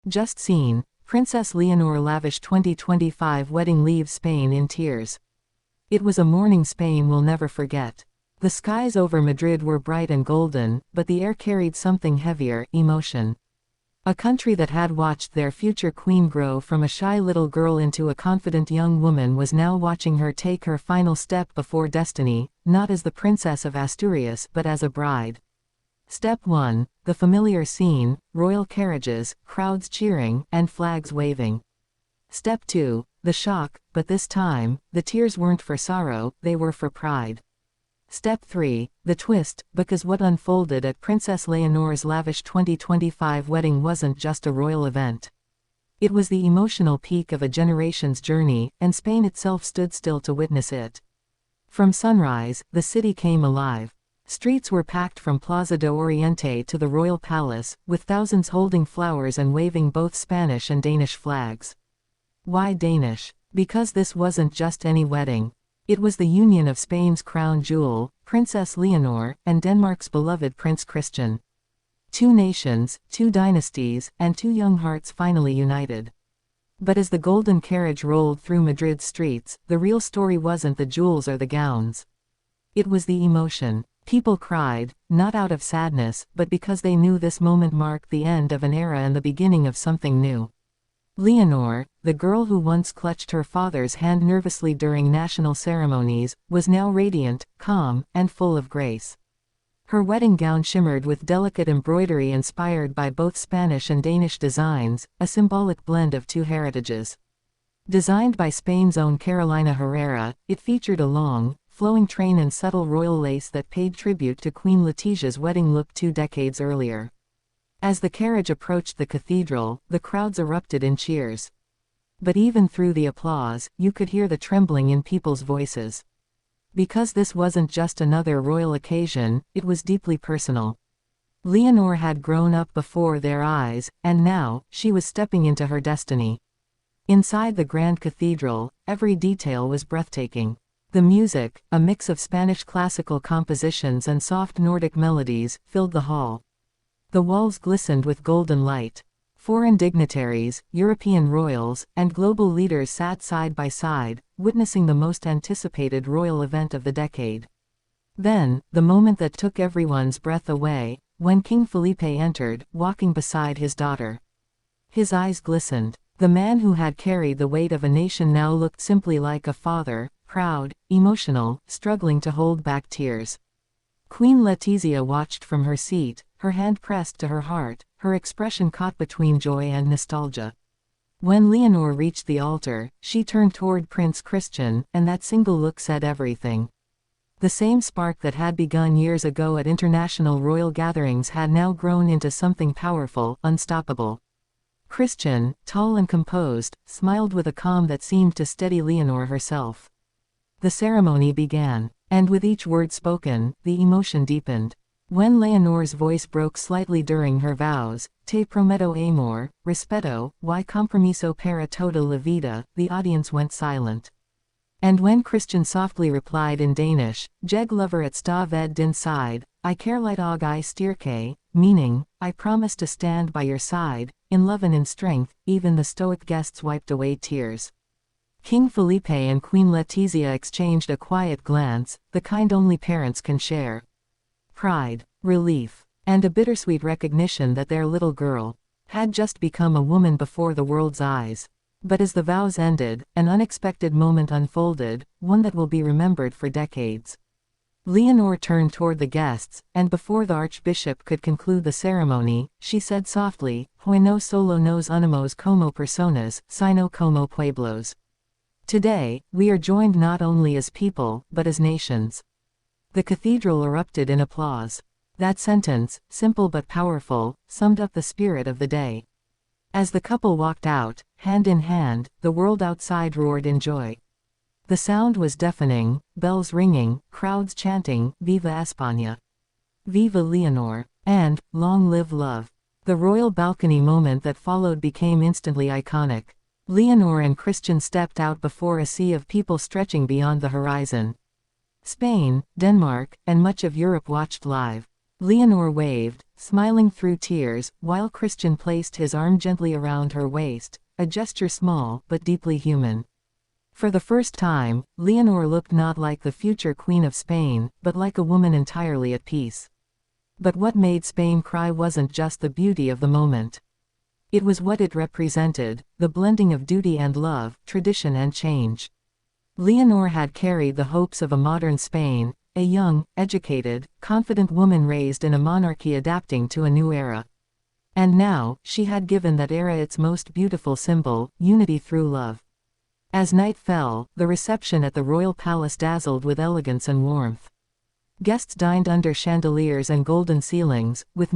Just seen, Princess Leonor lavish 2025 wedding leaves Spain in tears. It was a morning Spain will never forget. The skies over Madrid were bright and golden, but the air carried something heavier, emotion. A country that had watched their future queen grow from a shy little girl into a confident young woman was now watching her take her final step before destiny, not as the Princess of Asturias but as a bride. Step 1, the familiar scene, royal carriages, crowds cheering, and flags waving. Step 2, the shock, but this time, the tears weren't for sorrow, they were for pride. Step 3, the twist, because what unfolded at Princess Leonor's lavish 2025 wedding wasn't just a royal event. It was the emotional peak of a generation's journey, and Spain itself stood still to witness it. From sunrise, the city came alive. Streets were packed from Plaza de Oriente to the Royal Palace, with thousands holding flowers and waving both Spanish and Danish flags. Why Danish? Because this wasn't just any wedding. It was the union of Spain's crown jewel, Princess Leonor, and Denmark's beloved Prince Christian. Two nations, two dynasties, and two young hearts finally united. But as the golden carriage rolled through Madrid's streets, the real story wasn't the jewels or the gowns. It was the emotion. People cried, not out of sadness, but because they knew this moment marked the end of an era and the beginning of something new. Leonor, the girl who once clutched her father's hand nervously during national ceremonies, was now radiant, calm, and full of grace. Her wedding gown shimmered with delicate embroidery inspired by both Spanish and Danish designs, a symbolic blend of two heritages. Designed by Spain's own Carolina Herrera, it featured a long, flowing train and subtle royal lace that paid tribute to Queen Letitia's wedding look 2 decades earlier. As the carriage approached the cathedral, the crowds erupted in cheers. But even through the applause, you could hear the trembling in people's voices. Because this wasn't just another royal occasion, it was deeply personal. Leonor had grown up before their eyes, and now, she was stepping into her destiny. Inside the grand cathedral, every detail was breathtaking. The music, a mix of Spanish classical compositions and soft Nordic melodies, filled the hall. The walls glistened with golden light. Foreign dignitaries, European royals, and global leaders sat side by side, witnessing the most anticipated royal event of the decade. Then, the moment that took everyone's breath away, when King Felipe entered, walking beside his daughter. His eyes glistened. The man who had carried the weight of a nation now looked simply like a father, proud, emotional, struggling to hold back tears. Queen Letizia watched from her seat, her hand pressed to her heart, her expression caught between joy and nostalgia. When Leonor reached the altar, she turned toward Prince Christian, and that single look said everything. The same spark that had begun years ago at international royal gatherings had now grown into something powerful, unstoppable. Christian, tall and composed, smiled with a calm that seemed to steady Leonor herself. The ceremony began, and with each word spoken, the emotion deepened. When Leonor's voice broke slightly during her vows, "Te prometo amor, respeto, y compromiso para toda la vida," the audience went silent. And when Christian softly replied in Danish, "Jeg lover at stå ved din side, I kærlighed og I styrke," meaning, "I promise to stand by your side, in love and in strength," even the stoic guests wiped away tears. King Felipe and Queen Letizia exchanged a quiet glance, the kind only parents can share. Pride, relief, and a bittersweet recognition that their little girl had just become a woman before the world's eyes. But as the vows ended, an unexpected moment unfolded, one that will be remembered for decades. Leonor turned toward the guests, and before the archbishop could conclude the ceremony, she said softly, "Hoy no solo nos unimos como personas, sino como pueblos." Today, we are joined not only as people, but as nations. The cathedral erupted in applause. That sentence, simple but powerful, summed up the spirit of the day. As the couple walked out, hand in hand, the world outside roared in joy. The sound was deafening, bells ringing, crowds chanting, "Viva España! Viva Leonor!" and "Long live love." The royal balcony moment that followed became instantly iconic. Leonor and Christian stepped out before a sea of people stretching beyond the horizon. Spain, Denmark, and much of Europe watched live. Leonore waved, smiling through tears, while Christian placed his arm gently around her waist, a gesture small but deeply human. For the first time, Leonore looked not like the future Queen of Spain, but like a woman entirely at peace. But what made Spain cry wasn't just the beauty of the moment. It was what it represented, the blending of duty and love, tradition and change. Leonore had carried the hopes of a modern Spain, a young, educated, confident woman raised in a monarchy adapting to a new era. And now, she had given that era its most beautiful symbol, unity through love. As night fell, the reception at the royal palace dazzled with elegance and warmth. Guests dined under chandeliers and golden ceilings, with